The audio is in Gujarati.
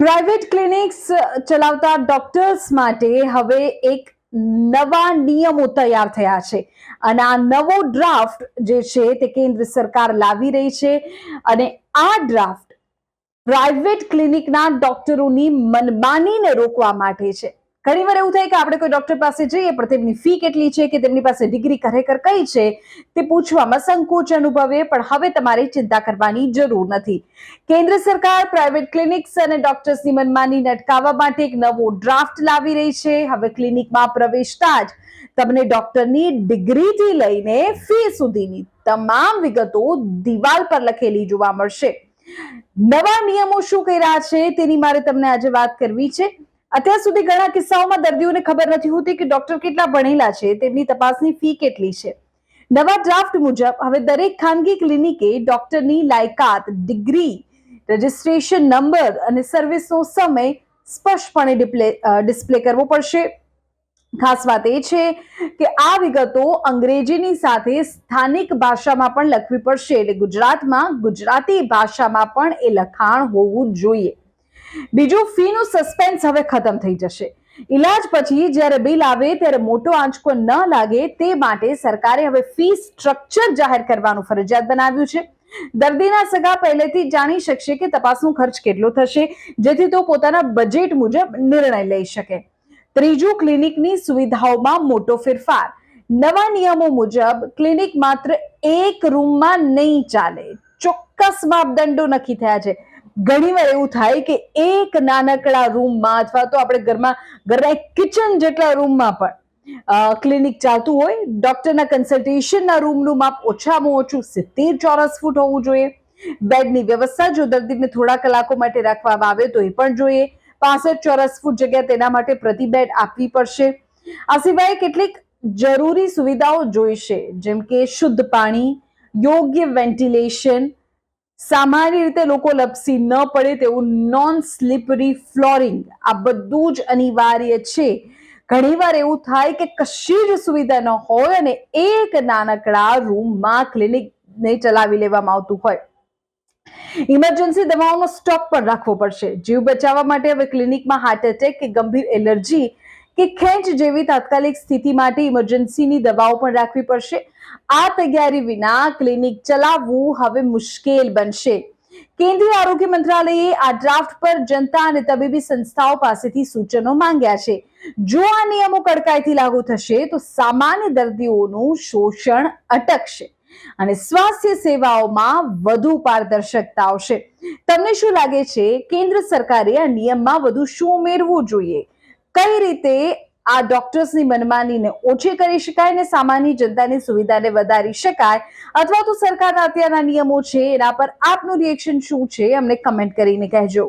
પ્રાઇવેટ ક્લિનિક્સ ચલાવતા ડોક્ટર્સ માટે હવે એક નવા નિયમો તૈયાર થયા છે અને આ નવો ડ્રાફ્ટ જે છે તે કેન્દ્ર સરકાર લાવી રહી છે અને આ ડ્રાફ્ટ પ્રાઇવેટ ક્લિનિકના ડોક્ટરોની મનમાનીને રોકવા માટે છે. ઘણીવાર એવું થાય કે આપણે કોઈ ડોક્ટર પાસે જઈએ પણ તેમની ફી કેટલી છે કે તેમની પાસે ડિગ્રી ખરેખર કઈ છે તે પૂછવામાં સંકોચ અનુભવે, પણ હવે તમારે ચિંતા કરવાની જરૂર નથી. કેન્દ્ર સરકાર પ્રાઇવેટ ક્લિનિક્સ અને ડોક્ટર્સની મનમાનીને અટકાવવા માટે એક નવો ડ્રાફ્ટ લાવી રહી છે. હવે ક્લિનિકમાં પ્રવેશતા જ તમને ડોક્ટરની ડિગ્રીથી લઈને ફી સુધીની તમામ વિગતો દિવાલ પર લખેલી જોવા મળશે. નવા નિયમો શું કહી રહ્યા છે તેની મારે તમને આજે વાત કરવી છે. અત્યાર સુધી ઘણા કિસ્સાઓમાં દર્દીઓને ખબર નથી હોતી કે ડોક્ટર કેટલા ભણેલા છે, તેમની તપાસની ફી કેટલી છે. નવા ડ્રાફ્ટ મુજબ હવે દરેક ખાનગી ક્લિનિકે ડોક્ટરની લાયકાત, ડિગ્રી, રજિસ્ટ્રેશન નંબર અને સર્વિસનો સમય સ્પષ્ટપણે ડિસ્પ્લે કરવો પડશે. ખાસ વાત એ છે કે આ વિગતો અંગ્રેજીની સાથે સ્થાનિક ભાષામાં પણ લખવી પડશે, એટલે ગુજરાતમાં ગુજરાતી ભાષામાં પણ એ લખાણ હોવું જોઈએ. બીજું, ફીનું સસ્પેન્સ હવે ખતમ થઈ જશે. ઇલાજ પછી જ્યારે બિલ આવે ત્યારે મોટો આંચકો ન લાગે તે માટે સરકારે હવે ફી સ્ટ્રક્ચર જાહેર કરવાનું ફરજિયાત બનાવ્યું છે. દર્દીના સગા પહેલેથી જાણી શકશે કે તપાસનો ખર્ચ કેટલો થશે, જેથી તેઓ પોતાના બજેટ મુજબ નિર્ણય લઈ શકે. ત્રીજું, ક્લિનિકની સુવિધાઓમાં મોટો ફેરફાર. નવા નિયમો મુજબ ક્લિનિક માત્ર એક રૂમમાં નહીં ચાલે, ચોક્કસ માપદંડો નક્કી થયા છે. ઘણીવાર એવું થાય કે એક નાનકડા રૂમમાં અથવા તો આપણે ઘરના એક કિચન જેટલા રૂમમાં પણ ક્લિનિક ચાલતું હોય. ડોક્ટરના કન્સલ્ટેશનના રૂમનું માપ ઓછામાં ઓછું 70 ચોરસ ફૂટ હોવું જોઈએ. બેડની વ્યવસ્થા જો દર્દીને થોડા કલાકો માટે રાખવામાં આવે તો એ પણ જોઈએ. 65 ચોરસ ફૂટ જગ્યા તેના માટે પ્રતિ બેડ આપવી પડશે. આ સિવાય કેટલીક જરૂરી સુવિધાઓ જોઈશે, જેમ કે શુદ્ધ પાણી, યોગ્ય વેન્ટિલેશન, સામાન્ય રીતે લોકો લપસી ન પડે તેવું નોન સ્લીપરી ફ્લોરિંગ, આ બધું જ અનિવાર્ય છે. ઘણીવાર એવું થાય કે કશી જ સુવિધા ન હોય અને એક નાનકડા રૂમમાં ક્લિનિકને ચલાવી લેવામાં આવતું હોય. ઇમરજન્સી દવાઓનો સ્ટોક પણ રાખવો પડશે. જીવ બચાવવા માટે હવે ક્લિનિકમાં હાર્ટ એટેક કે ગંભીર એલર્જી કે ખેંચ જેવી તાત્કાલિક સ્થિતિ માટે ઇમરજન્સીની દવાઓ પણ રાખવી પડશે. આ તૈયારી વિના ક્લિનિક ચલાવવું હવે મુશ્કેલ બનશે. કેન્દ્રીય આરોગ્ય મંત્રાલયે આ ડ્રાફ્ટ પર જનતા અને તબીબી સંસ્થાઓ પાસેથી સૂચનો માંગ્યા છે. જો આ નિયમો કડકાઈથી લાગુ થશે તો સામાન્ય દર્દીઓનું શોષણ અટકશે અને સ્વાસ્થ્ય સેવાઓમાં વધુ પારદર્શકતા આવશે. તમને શું લાગે છે, કેન્દ્ર સરકારે આ નિયમમાં વધુ શું ઉમેરવું જોઈએ? કઈ રીતે આ ડોક્ટર્સની મનમાનીને ઓછી કરી શકાય અને સામાન્ય જનતાની સુવિધાને વધારી શકાય, અથવા તો સરકારના અત્યારના નિયમો છે એના પર આપનું રિએક્શન શું છે અમને કમેન્ટ કરીને કહેજો.